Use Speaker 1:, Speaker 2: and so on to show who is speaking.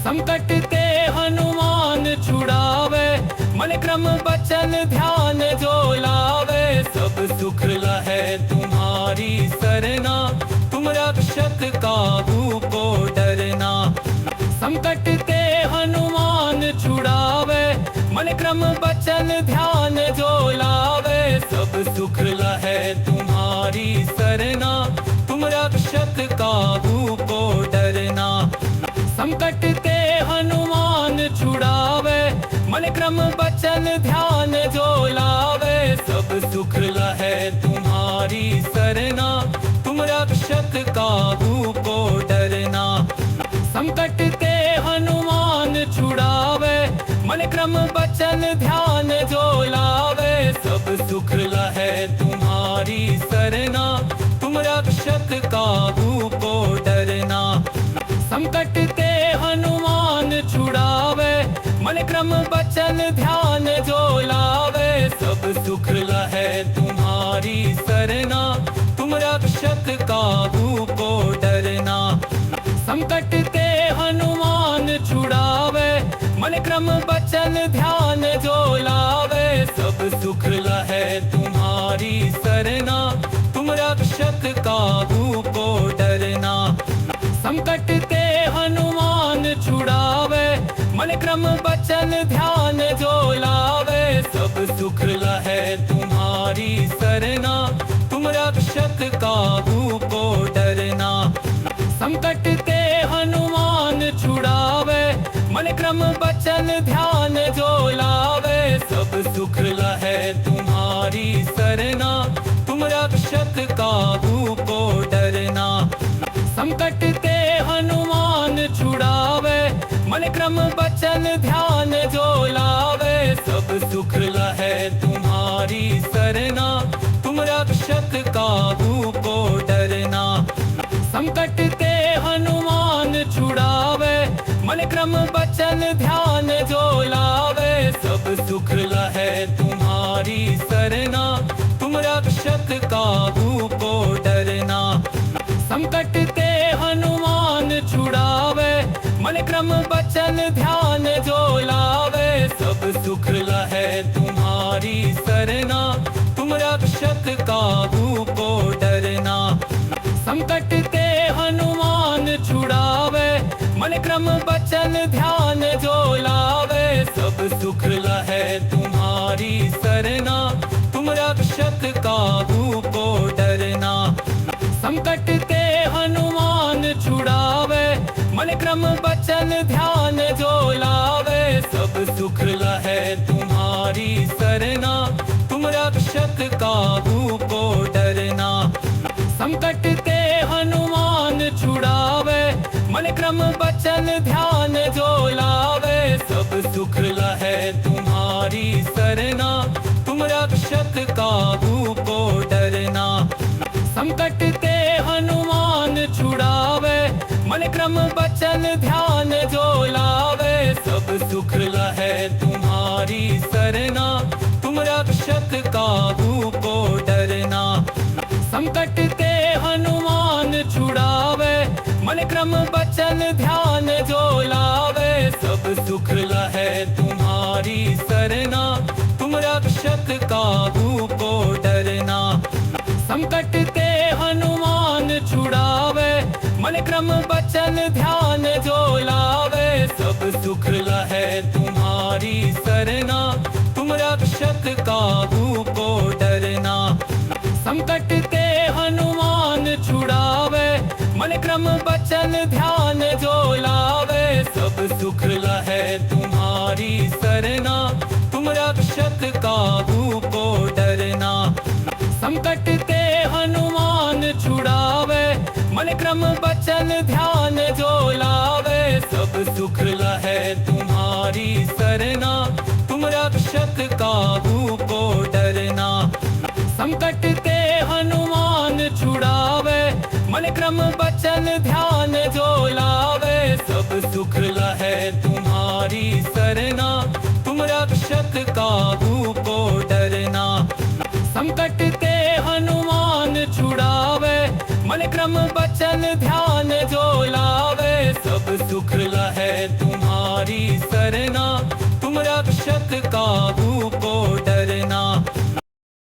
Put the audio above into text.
Speaker 1: संकट ते हनुमान छुड़ावे, मन क्रम बचन ध्यान जो लावे। सब सुख लहे तुम्हारी सरना, तुम रक्षक काहू को डरना। संकट ते हनुमान छुड़ावे, मन क्रम बचन ध्यान जो लावे। सब सुख लहे तुम्हारी सरना, तुम रक्षक काहू को डरना। संकट ते हनुमान छुड़ावे, मन क्रम बचन ध्यान जो लावे। सब सुख लहे तुम्हारी सरना, तुम रक्षक काहू को डरना। संकट ते हनुमान छुड़ावे, मन क्रम बचन ध्यान जो लावे। सब सुख लहे तुम्हारी सरना, तुम रक्षक काहू को डरना। संकट ते हनुमान छुड़ावे, मन क्रम बचन ध्यान जो लावे। सब सुख लहे तुम्हारी सरना, तुम रक्षक काहू को डरना। संकट ते हनुमान छुड़ावे, मन क्रम बचन ध्यान जो लावे। सब सुख लहे तुम्हारी सरना, तुम रक्षक काहू को डरना। संकट ते हनुमान छुड़ावे, मन क्रम बचन ध्यान जो लावे। सब सुख लहे तुम्हारी सरना, तुम रक्षक काहू को डरना। संकट ते हनुमान छुड़ावे, मन क्रम बचन ध्यान जो लावे। सब सुख लहे तुम्हारी सरना, तुम रक्षक काहू को डरना। संकट ते हनुमान छुड़ावे, मन क्रम बचन ध्यान जो लावे। सब सुख लहे तुम्हारी सरना, तुम रक्षक काहू को डरना। संकट ते हनुमान छुड़ावे, मन क्रम बचन ध्यान जो लावे। सब सुख लहे तुम्हारी सरना, तुम रक्षक काहू को डरना। संकट ते हनुमान छुड़ावे, मन क्रम बचन ध्यान जो लावे। सब सुख लहे तुम्हारी सरना, तुम रक्षक काहू को डरना। संकट ते हनुमान छुड़ावे, मन क्रम बचन ध्यान जो लावे। सब सुख लहे तुम्हारी सरना, तुम रक्षक काहू को डरना। संकट ते हनुमान छुड़ावे, मन क्रम बचन ध्यान जो लावे। सब सुख लहे तुम्हारी सरना, तुम रक्षक काहू को डरना। संकट ते हनुमान छुड़ावे, मन क्रम बचन ध्यान जो लावे। सब सुख लहे तुम्हारी सरना, तुम रक्षक काहू को डरना। संकट ते हनुमान छुड़ावे, मन क्रम बचन ध्यान जो लावे। सब सुख लहे तुम्हारी सरना, तुम रक्षक काहू को डरना। संकट ते हनुमान छुड़ावे, मन क्रम बचन ध्यान जो लावे। सब सुख लहे तुम्हारी सरना, तुम रक्षक काहू को डरना। संकट ते हनुमान छुड़ावे, मन क्रम बचन ध्यान जो लावे। सब सुख लहे तुम्हारी सरना, तुम रक्षक काहू को डरना। संकट ते हनुमान छुड़ावे, मन क्रम बचन ध्यान जो लावे। सब सुख लहे तुम्हारी सरना, तुम रक्षक काहू को डरना। संकट ते हनुमान छुड़ावे, मन क्रम बचन ध्यान जो लावे। सब सुख लहे तुम्हारी सरना, तुम रक्षक काहू को डरना। संकट ते हनुमान छुड़ावे, मन क्रम बचन ध्यान जो लावे। सब सुख लहे तुम्हारी सरना, तुम रक्षक काहू को डरना। संकट ते हनुमान छुड़ावे, मन क्रम बचन ध्यान जो लावे। सब सुख लहे तुम सरना